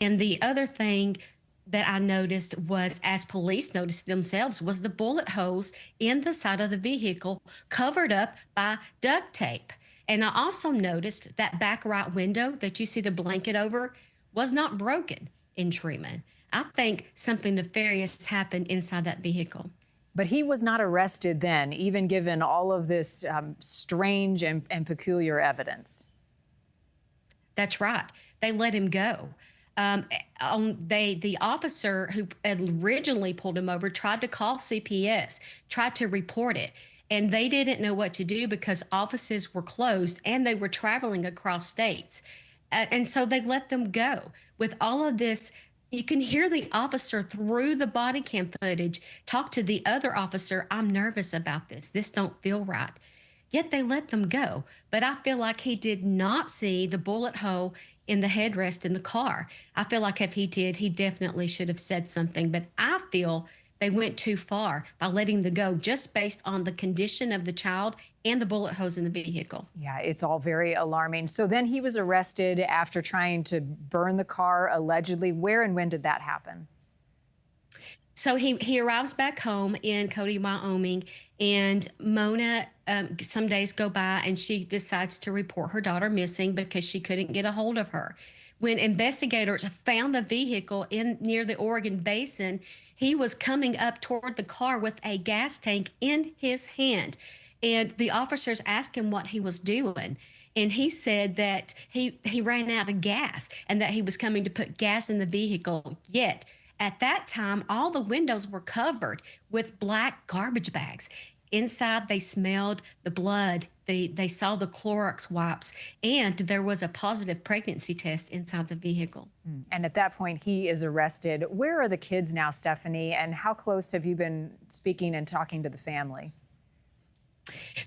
And the other thing that I noticed was, as police noticed themselves, was the bullet holes in the side of the vehicle covered up by duct tape. And I also noticed that back right window that you see the blanket over was not broken in Truman. I think something nefarious happened inside that vehicle. But he was not arrested then, even given all of this strange and peculiar evidence. That's right. They let him go. The officer who originally pulled him over tried to call CPS, tried to report it, and they didn't know what to do because offices were closed and they were traveling across states. And so they let them go. With all of this, you can hear the officer through the body cam footage talk to the other officer, "I'm nervous about this. This don't feel right." Yet they let them go. But I feel like he did not see the bullet hole in the headrest in the car. I feel like if he did, he definitely should have said something. But I feel they went too far by letting them go just based on the condition of the child and the bullet holes in the vehicle. Yeah, it's all very alarming. So then he was arrested after trying to burn the car, allegedly. Where and when did that happen? So he arrives back home in Cody, Wyoming, and Mona, some days go by and she decides to report her daughter missing because she couldn't get a hold of her. When investigators found the vehicle in near the Oregon Basin, he was coming up toward the car with a gas tank in his hand. And the officers asked him what he was doing. And he said that he ran out of gas and that he was coming to put gas in the vehicle. Yet at that time, all the windows were covered with black garbage bags. Inside, they smelled the blood. They saw the Clorox wipes, and there was a positive pregnancy test inside the vehicle. And at that point, he is arrested. Where are the kids now, Stephanie? And how close have you been speaking and talking to the family?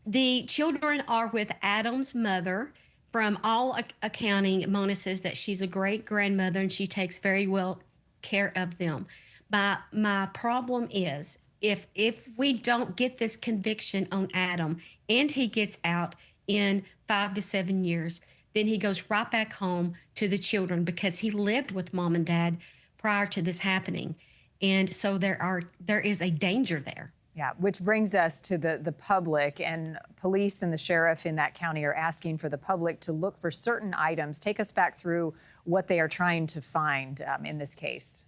The children are with Adam's mother. From all accounting, Mona says that she's a great grandmother and she takes very well care of them. My problem is if we don't get this conviction on Adam and he gets out in 5 to 7 years, then he goes right back home to the children because he lived with mom and dad prior to this happening. And so there is a danger there. Yeah, which brings us to the public, and police and the sheriff in that county are asking for the public to look for certain items. Take us back through what they are trying to find in this case.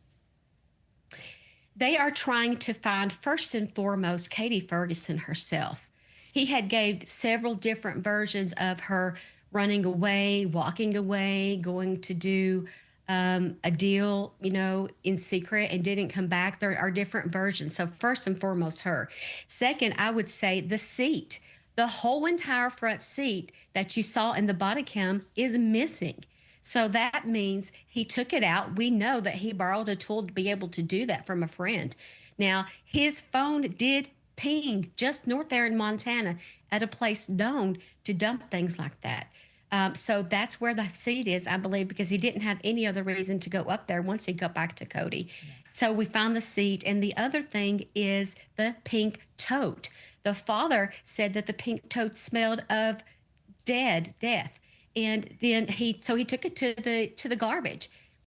They are trying to find, first and foremost, Katie Ferguson herself. He had gave several different versions of her running away, walking away, going to do a deal, in secret and didn't come back. There are different versions. So first and foremost, her. Second, I would say the seat. The whole entire front seat that you saw in the body cam is missing. So that means he took it out. We know that he borrowed a tool to be able to do that from a friend. Now, his phone did ping just north there in Montana at a place known to dump things like that. So that's where the seat is, I believe, because he didn't have any other reason to go up there once he got back to Cody. So we found the seat. And the other thing is the pink tote. The father said that the pink tote smelled of death. And then he took it to the garbage.